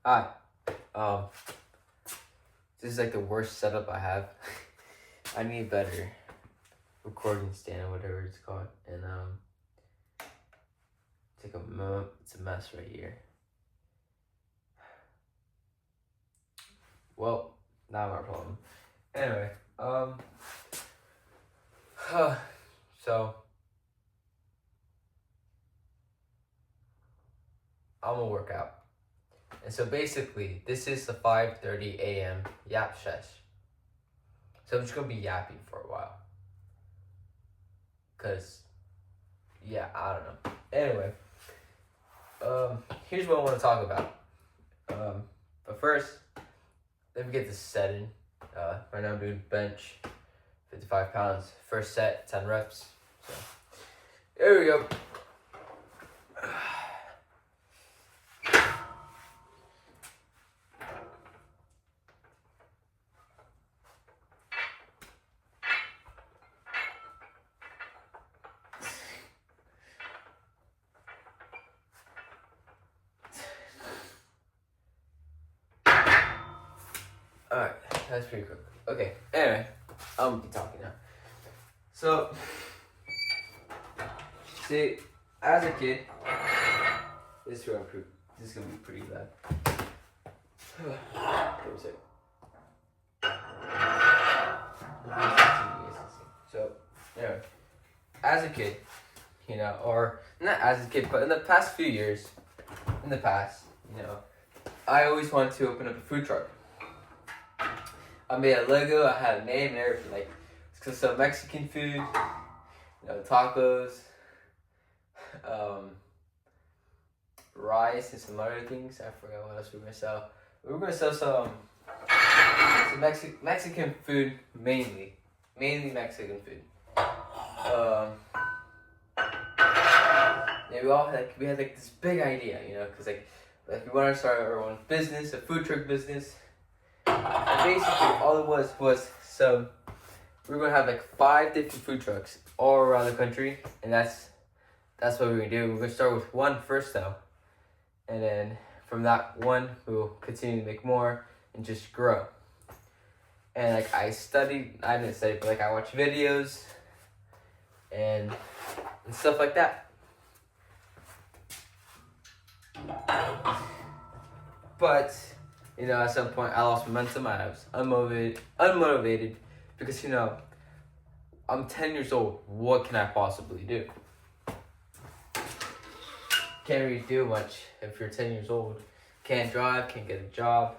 Hi. Um, this is like the worst setup I have. I need a better recording stand, whatever it's called, and it's a mess right here. Well, not my problem. Anyway, so I'm gonna work out, and so basically, this is the 5:30 a.m. yap sesh. So I'm just gonna be yapping for a while. Cause, yeah, I don't know. Anyway, here's what I want to talk about. But first, let me get this set in. Right now I'm doing bench, 55 pounds. First set, 10 reps. So, there we go. Alright, that's pretty quick. Okay, anyway, I'm gonna be talking now. So, see, as a kid, this is gonna be pretty bad. Wait a second. So, anyway, as a kid, or not as a kid, but in the past few years, I always wanted to open up a food truck. I made a logo, I had a name and everything, like, some Mexican food, tacos, rice and some other things. I forgot what else we were gonna sell. We were gonna sell some Mexican food, mainly Mexican food. Yeah, we had this big idea, because like we wanted to start our own business, a food truck business. And basically, all it was we were gonna have like 5 different food trucks all around the country, and that's what we're gonna do. We're gonna start with one first though, and then from that one we'll continue to make more and just grow. And like I didn't study, but like I watch videos and stuff like that. But at some point I lost momentum. I was unmotivated because I'm 10 years old. What can I possibly do? Can't really do much if you're 10 years old. Can't drive, can't get a job,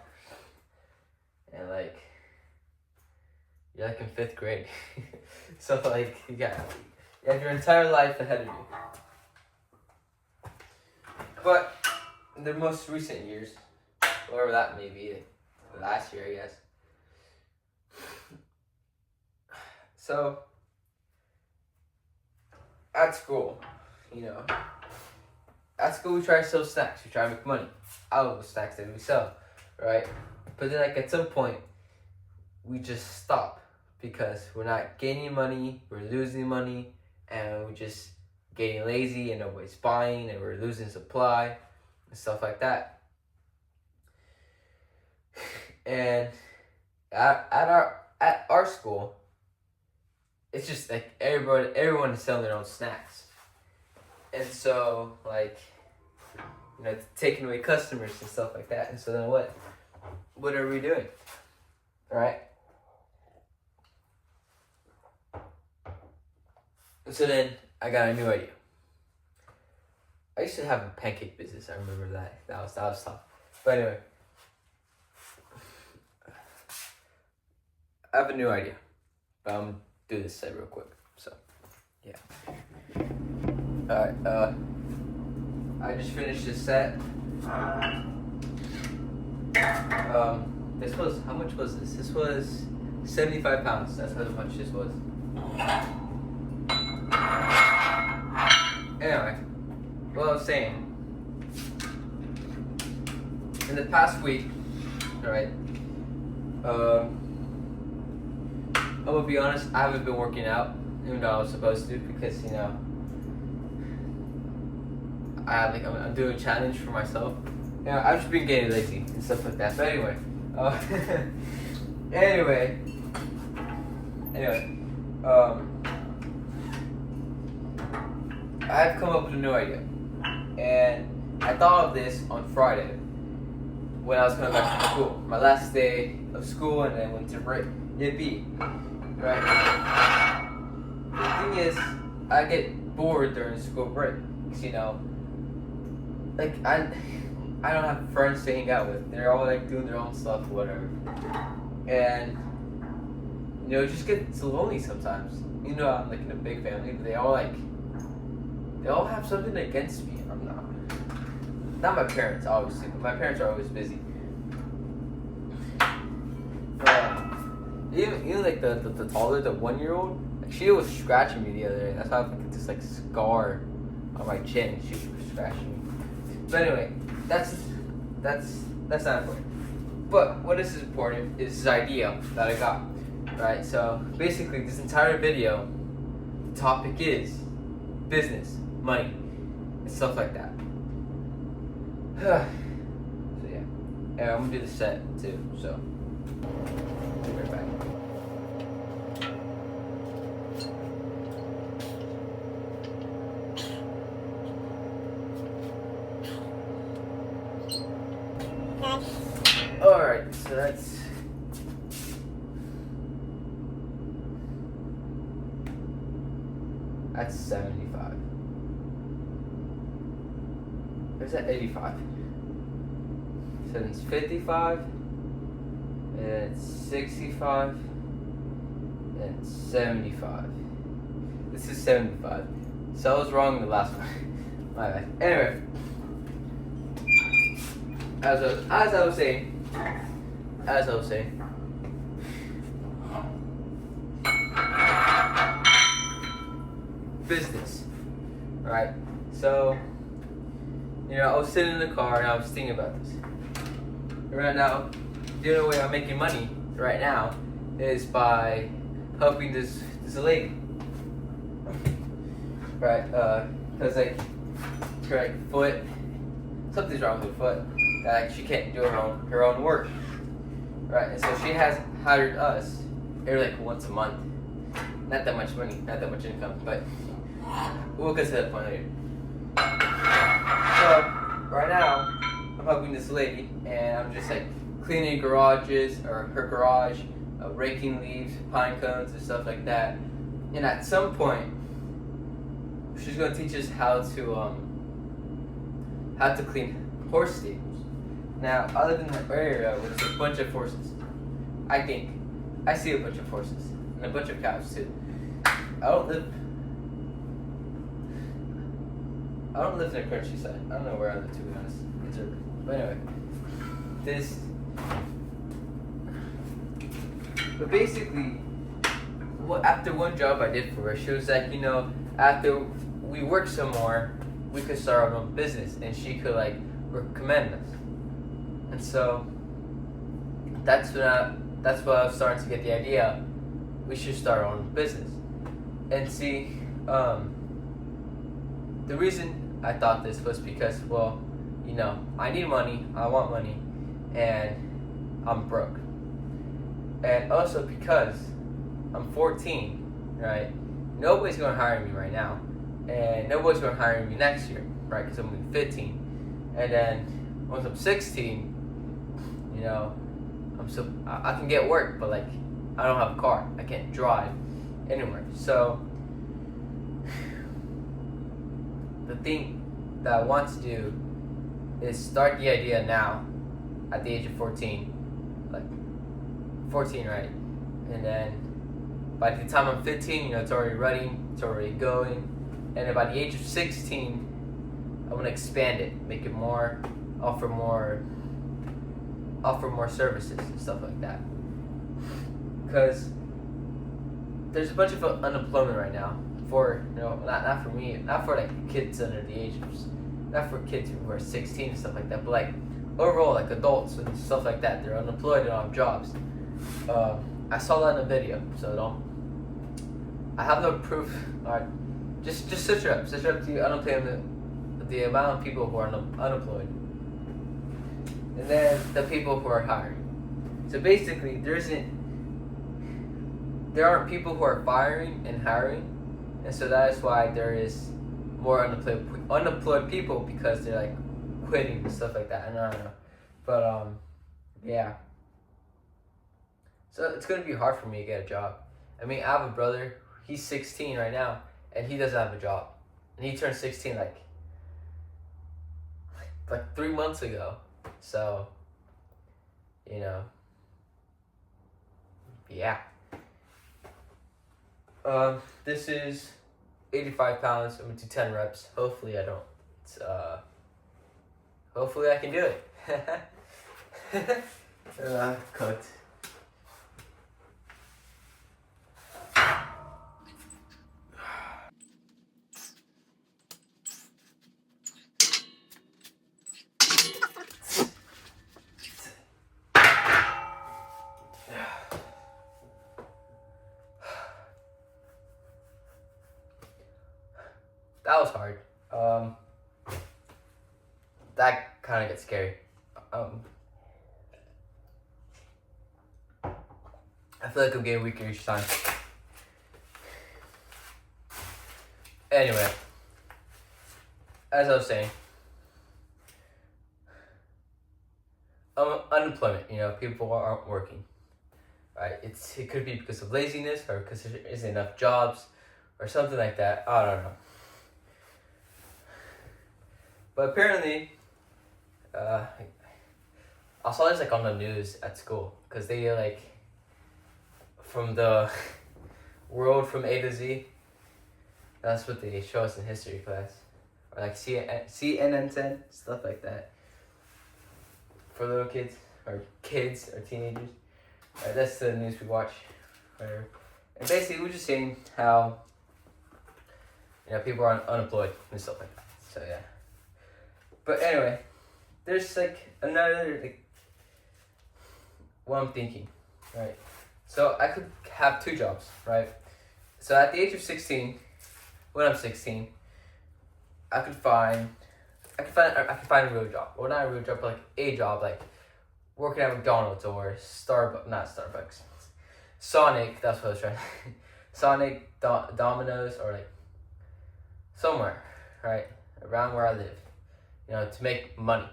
and like you're like in 5th grade. So like you have your entire life ahead of you. But in the most recent years, whatever that may be, last year I guess. So at school, we try to sell snacks. We try to make money out of the snacks that we sell, right? But then like at some point, we just stop because we're not gaining money, we're losing money, and we're just getting lazy and nobody's buying and we're losing supply and stuff like that. And at our school, it's just like everyone is selling their own snacks. And so like taking away customers and stuff like that. And so then what are we doing? All right? And so then I got a new idea. I used to have a pancake business. I remember that. That was tough. But anyway, I have a new idea. But I'm gonna do this set real quick. So, yeah. Alright, I just finished this set. How much was this? This was 75 pounds. That's how much this was. Anyway, what I was saying, in the past week, alright, I'm gonna be honest, I haven't been working out, even though I was supposed to, because, I'm doing a challenge for myself, I've just been getting lazy and stuff like that. But anyway, anyway, I've come up with a new idea, and I thought of this on Friday when I was coming back from school, my last day of school, and then went to break. Yippee, right? The thing is, I get bored during school break, 'cause, like I don't have friends to hang out with. They're all like doing their own stuff or whatever, and it just gets lonely sometimes. I'm like in a big family, but they all have something against me. I'm not my parents, obviously, but my parents are always busy. Even like the taller, the 1-year-old, like, she was scratching me the other day. That's why I think it's this like scar on my chin. She was scratching me. But anyway, that's not important. But what is important is this idea that I got. Right? So basically, this entire video, the topic is business, money, and stuff like that. So yeah, and I'm gonna do the set too. So be right back. All right, so that's. That's 75. Or is that 85? So it's 55, and it's 65, and it's 75. This is 75. So I was wrong in the last one. My bad. Anyway, as I was saying, business, right? So, I was sitting in the car and I was thinking about this. Right now, the only way I'm making money right now is by helping this lady, right? Cause like her foot, something's wrong with her foot. That she can't do her own work, right? And so she has hired us every like once a month. Not that much money, not that much income, but we'll get to that point later. So right now, I'm helping this lady, and I'm just like cleaning garages or her garage, raking leaves, pine cones, and stuff like that. And at some point, she's gonna teach us how to clean horse stables. Now, I live in an area where there's a bunch of horses. I see a bunch of horses and a bunch of cows too. I don't live in the countryside. I don't know where I live, to be honest. It's urban. But anyway, but basically, after one job I did for her, she was like, after we work some more, we could start our own business, and she could like recommend us. And so that's when I was starting to get the idea. We should start our own business. And see, the reason I thought this was because, I need money, I want money, and I'm broke. And also because I'm 14, right? Nobody's going to hire me right now, and nobody's going to hire me next year, right? Because I'm going to be 15. And then once I'm 16, I can get work, but like I don't have a car, I can't drive anywhere. So the thing that I want to do is start the idea now at the age of 14, like 14, right? And then by the time I'm 15, it's already running, it's already going. And then by the age of 16, I want to expand it, make it more, offer more services and stuff like that. Because there's a bunch of unemployment right now for, not for me, not for like kids under the age of, not for kids who are 16 and stuff like that, but like overall, like adults and stuff like that. They're unemployed and don't have jobs. I saw that in a video, so I have no proof. Alright, just search it up. Search it up the unemployment, the amount of people who are unemployed. and then the people who are hiring. So basically, there aren't people who are firing and hiring, and so that is why there is more unemployed people, because they're like quitting and stuff like that. And I don't know, but yeah. So it's gonna be hard for me to get a job. I mean, I have a brother. He's 16 right now, and he doesn't have a job, and he turned 16 like 3 months ago. So, you know, yeah. This is 85 pounds. I'm gonna do 10 reps. Hopefully I don't. Hopefully I can do it. Cooked. That was hard. That kind of gets scary. I feel like I'm getting weaker each time. Anyway, as I was saying, unemployment. You know, people aren't working. Right? It could be because of laziness, or because there isn't enough jobs, or something like that. I don't know. But apparently, I saw this like on the news at school, because they like, from the world from A to Z. That's what they show us in history class, or like CNN 10, stuff like that. For little kids or teenagers. Right, that's the news we watch. Whatever. And basically, we're just saying how, you know, people are unemployed and stuff like that. So yeah. But anyway, there's like another what I'm thinking, right? So I could have 2 jobs, right? So at the age of 16, when I'm 16, I could find a real job. Well, not a real job, but like a job, like working at McDonald's or not Starbucks, Sonic. That's what I was trying. Sonic, Domino's, or like somewhere, right around where I live. You know, to make money,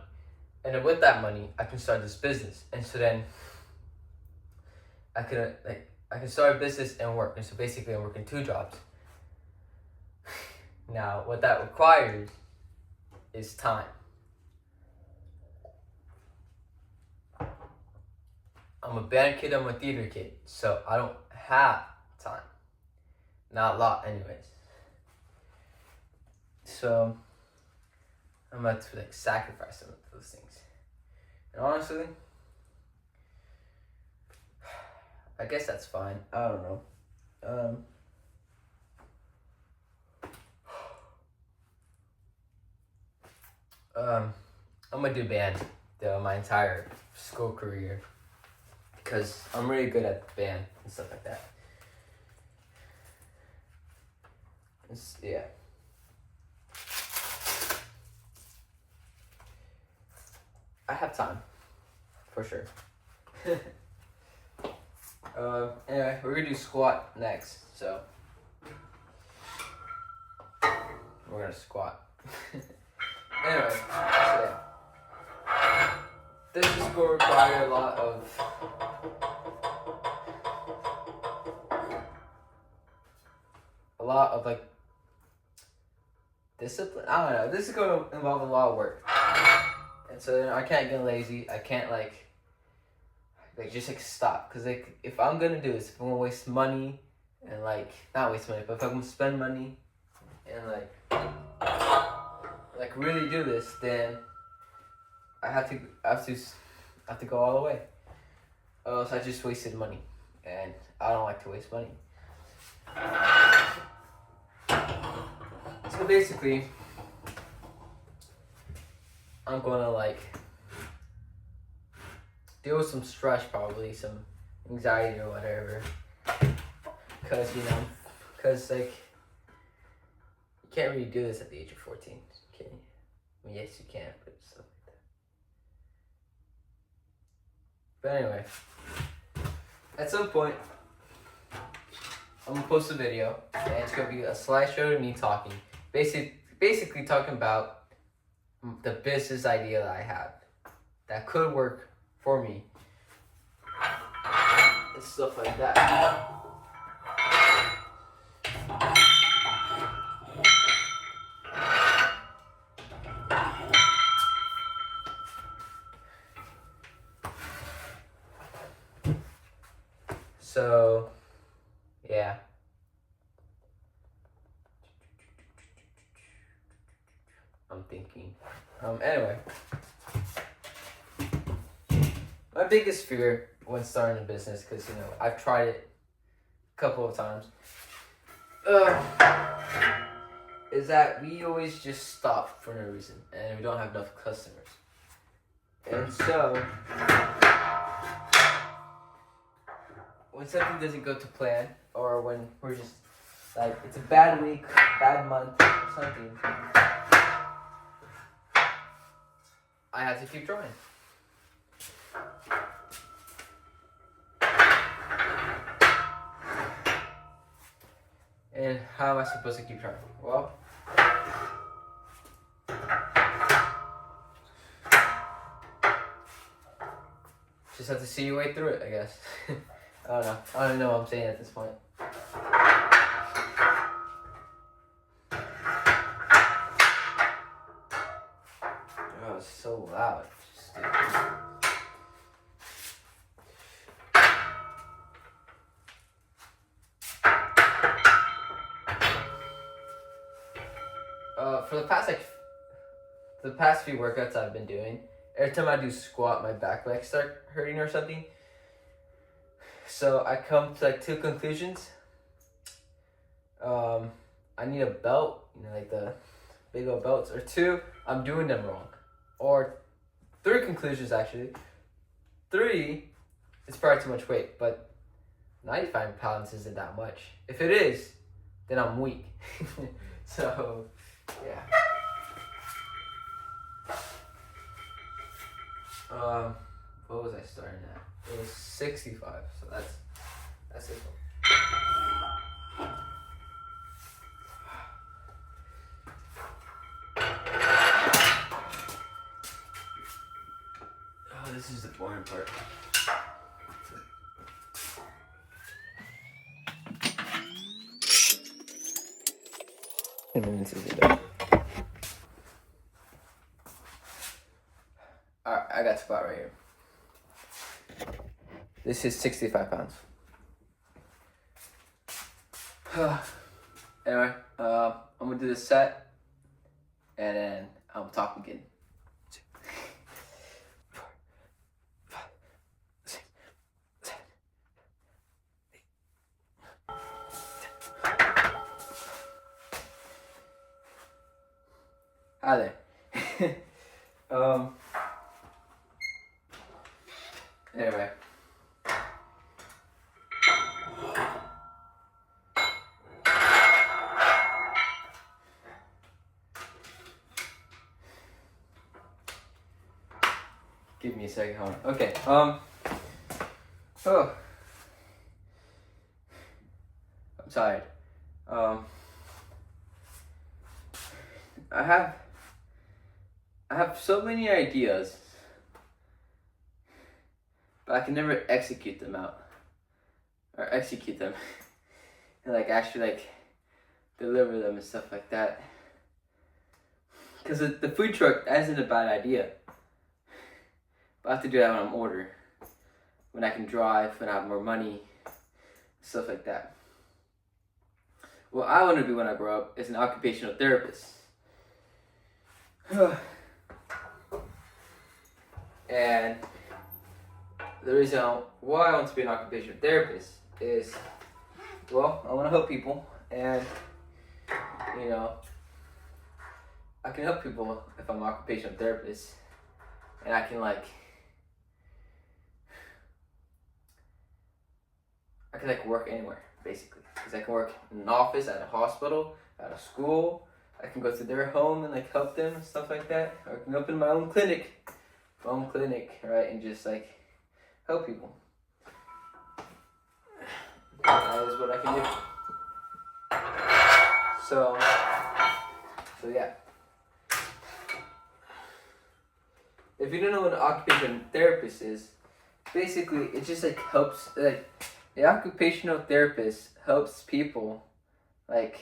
and then with that money, I can start this business, and so then I can start a business and work, and so basically I'm working 2 jobs. Now, what that requires is time. I'm a band kid, I'm a theater kid, so I don't have time. Not a lot, anyways. So I'm about to like sacrifice some of those things. And honestly, I guess that's fine. I don't know. I'm gonna do band my entire school career, because I'm really good at band and stuff like that. Yeah. I have time, for sure. Anyway, we're gonna do squat next, so we're gonna squat. Anyway, so yeah. This is going to require a lot of like discipline. I don't know. This is going to involve a lot of work, and so I can't get lazy. I can't just stop, because like if I'm gonna do this, if I'm gonna waste money and not waste money, but if I'm gonna spend money and really do this, then I have to go all the way. Or else I just wasted money, and I don't like to waste money. So basically, I'm gonna deal with some stress, probably some anxiety or whatever, because you can't really do this at the age of 14, can you? I mean, yes, you can, but stuff like But anyway, at some point, I'm gonna post a video, and it's gonna be a slideshow of me talking, basically talking about the business idea that I have that could work for me and stuff like that. So, yeah. I'm thinking. Anyway. My biggest fear when starting a business, because, you know, I've tried it a couple of times, is that we always just stop for no reason, and we don't have enough customers. And so, when something doesn't go to plan, or when we're just, like, it's a bad week, bad month, or something, I have to keep trying. And how am I supposed to keep trying? Well, just have to see your way through it, I guess. I don't know. I don't know what I'm saying at this point. Oh, it's so loud. For the past few workouts I've been doing, every time I do squat, my back legs start hurting or something. So I come to like two conclusions. I need a belt, you know, like the big old belts, or two, I'm doing them wrong. Or three conclusions actually. Three, it's probably too much weight, but 95 pounds isn't that much. If it is, then I'm weak. So, yeah. What was I starting at? It was 65, so that's it. Oh, this is the boring part. 10 minutes is it? Alright, I got a spot right here. This is 65 pounds. Anyway, I'm gonna do this set, and then I'm talking again. 2, 3, 4, 5, 6, 7, 8, 10. Hi there. Anyway. Give me a second, hold on. Okay, oh. I'm tired. I have so many ideas, but I can never execute them out. Or execute them. And like actually like deliver them and stuff like that. Because the food truck, that isn't a bad idea. But I have to do that when I'm older. When I can drive, when I have more money, stuff like that. What I want to be when I grow up is an occupational therapist. And the reason why I want to be an occupational therapist is, well, I want to help people, and you know, I can help people if I'm an occupational therapist, and I can work anywhere basically, because I can work in an office, at a hospital, at a school. I can go to their home and like help them and stuff like that. Or I can open my own clinic, right, and just like help people. That is what I can do. So yeah. If you don't know what an occupational therapist is, basically it just like helps, like the occupational therapist helps people like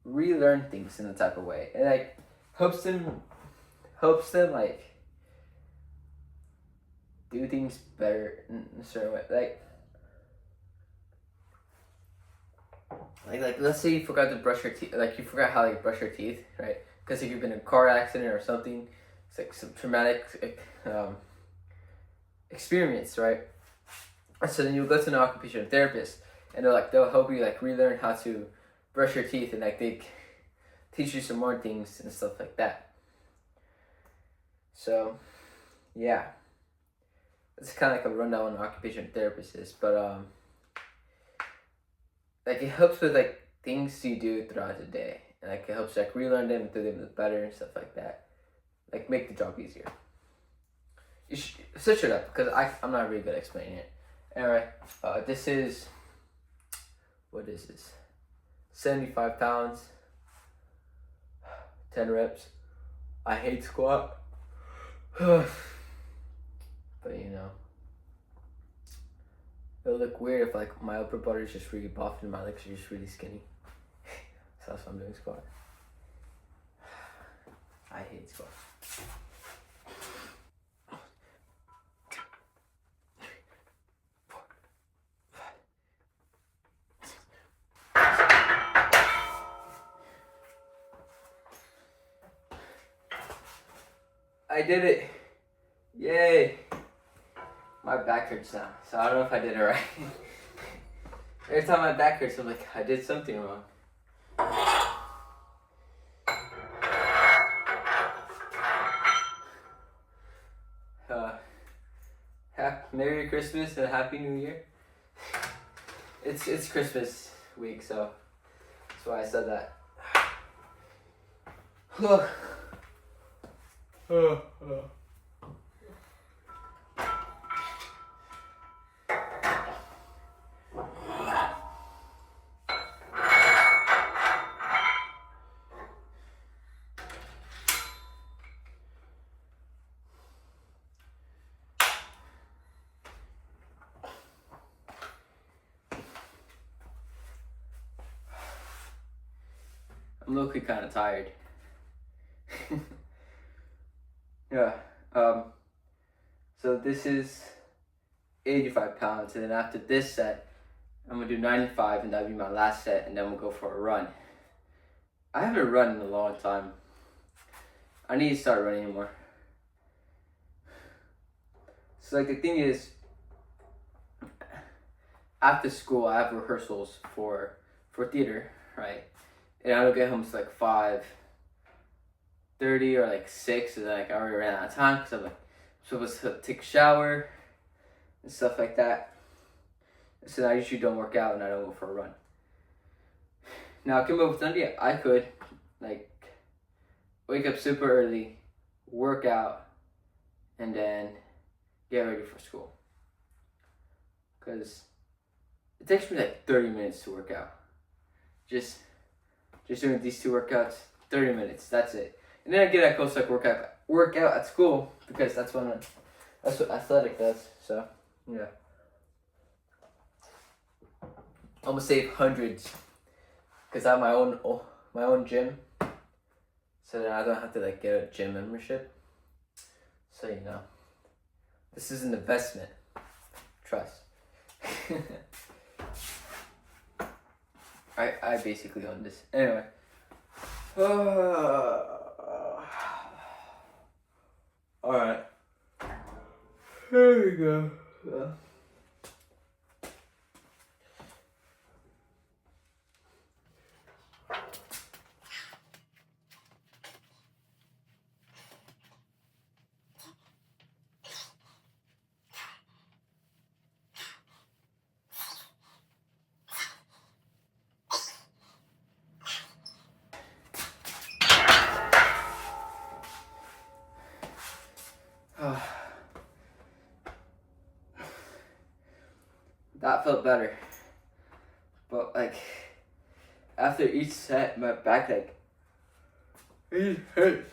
relearn things in a type of way. It like helps them like do things better in a certain way. Like let's say you forgot to brush your teeth, like you forgot how to like, brush your teeth, right? Because if you've been in a car accident or something, it's like some traumatic experience, right? So then you go to an occupational therapist, and they'll help you like relearn how to brush your teeth, and like they teach you some more things and stuff like that. So yeah, it's kind of like a rundown on an occupational therapist is, but like it helps with like things you do throughout the day, and like it helps like relearn them and do them better and stuff like that. Like make the job easier. You should search it up because I'm not really good at explaining it. Anyway, this is, what is this? 75 pounds, 10 reps. I hate squat. But you know, it'll look weird if like my upper body is just really buff and my legs are just really skinny. So that's why I'm doing squat. I hate squat. I did it. Yay. My back hurts now, so I don't know if I did it right. Every time my back hurts, I'm like, I did something wrong. Merry Christmas and Happy New Year. It's Christmas week, so that's why I said that. I'm low-key kind of tired. Yeah. So this is 85 pounds, and then after this set, I'm gonna do 95, and that'll be my last set, and then we'll go for a run. I haven't run in a long time. I need to start running more. So like the thing is, after school I have rehearsals for theater, right? And I don't get home to like 5:30 or like 6, and then like I already ran out of time because I'm like supposed to take a shower and stuff like that. So I usually don't work out and I don't go for a run. Now I came up with an idea. I could like wake up super early, work out, and then get ready for school. Cause it takes me like 30 minutes to work out. Just doing these 2 workouts, 30 minutes, that's it. And then I get a close like workout at school because that's what athletic does. So yeah. I'm gonna save hundreds because I have my own gym. So then I don't have to like get a gym membership. So you know, this is an investment. Trust. I basically own this. Anyway. Alright. Here we go. That felt better. But like after each set, my back like it hurts.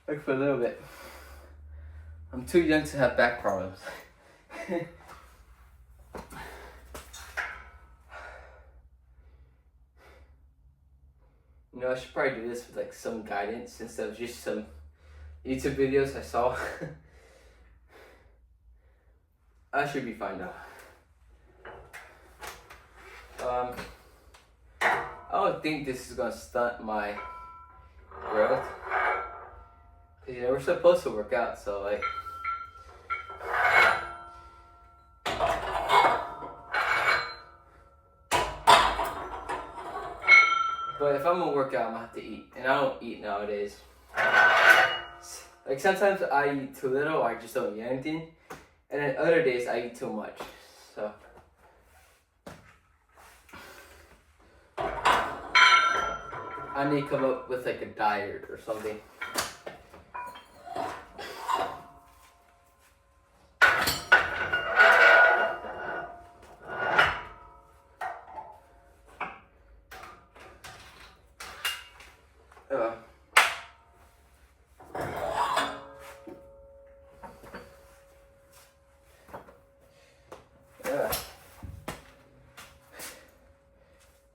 Like for a little bit. I'm too young to have back problems. You know, I should probably do this with like some guidance instead of just some YouTube videos I saw. I should be fine now. I don't think this is gonna stunt my growth. Cause you know, we're supposed to work out, so like. But if I'm gonna work out, I'm gonna have to eat. And I don't eat nowadays. Like sometimes I eat too little, or I just don't eat anything. And then other days I eat too much. So. I need to come up with like a diet or something.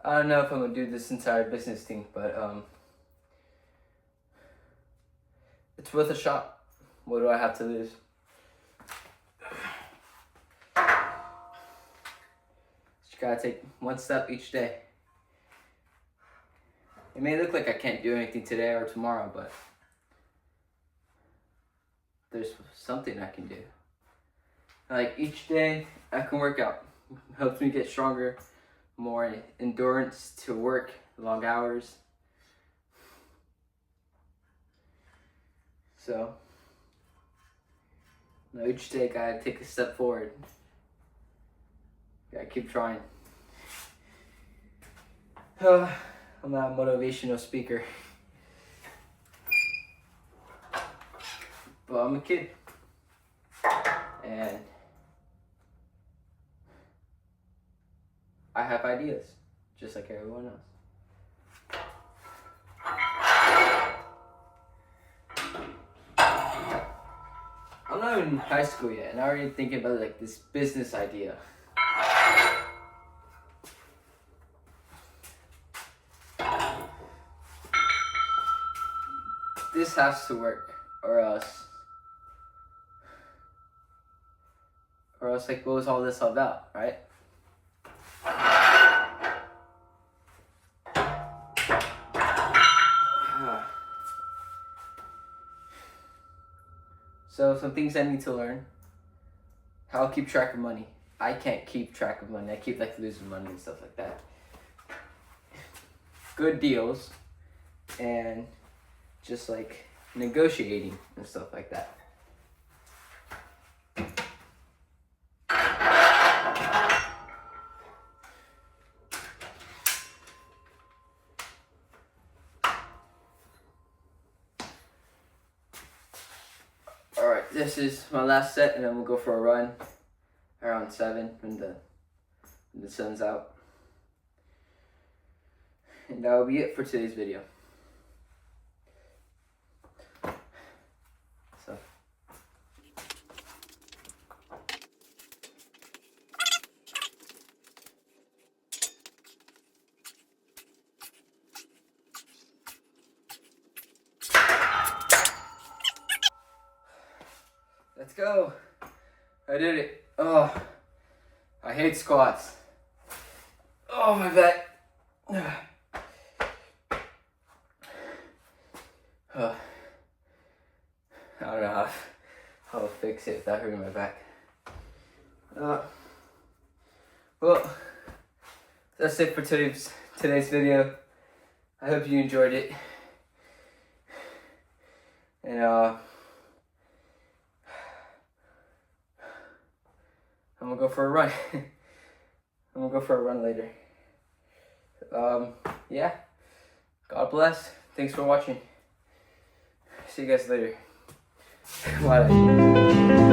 I don't know if I'm gonna do this entire business thing, but it's worth a shot. What do I have to lose? Just gotta take one step each day. It may look like I can't do anything today or tomorrow, but there's something I can do. Like each day I can work out. It helps me get stronger, more endurance to work long hours. So now each day I gotta take a step forward. Gotta keep trying. I'm not a motivational speaker, but I'm a kid, and I have ideas, just like everyone else. I'm not even in high school yet, and I'm already thinking about like this business idea. This has to work, or else like what was all this about, right? So some things I need to learn. How to keep track of money. I can't keep track of money. I keep like losing money and stuff like that. Good deals and just like negotiating and stuff like that. Alright, this is my last set, and then we'll go for a run around 7 when the sun's out. And that will be it for today's video. So. Let's go. I did it. Oh, I hate squats. Oh, my back. I don't know how to fix it without hurting my back. Well, that's it for today's video. I hope you enjoyed it. And I'm gonna go for a run. I'm gonna go for a run later. Yeah. God bless. Thanks for watching. See you guys later. Bye.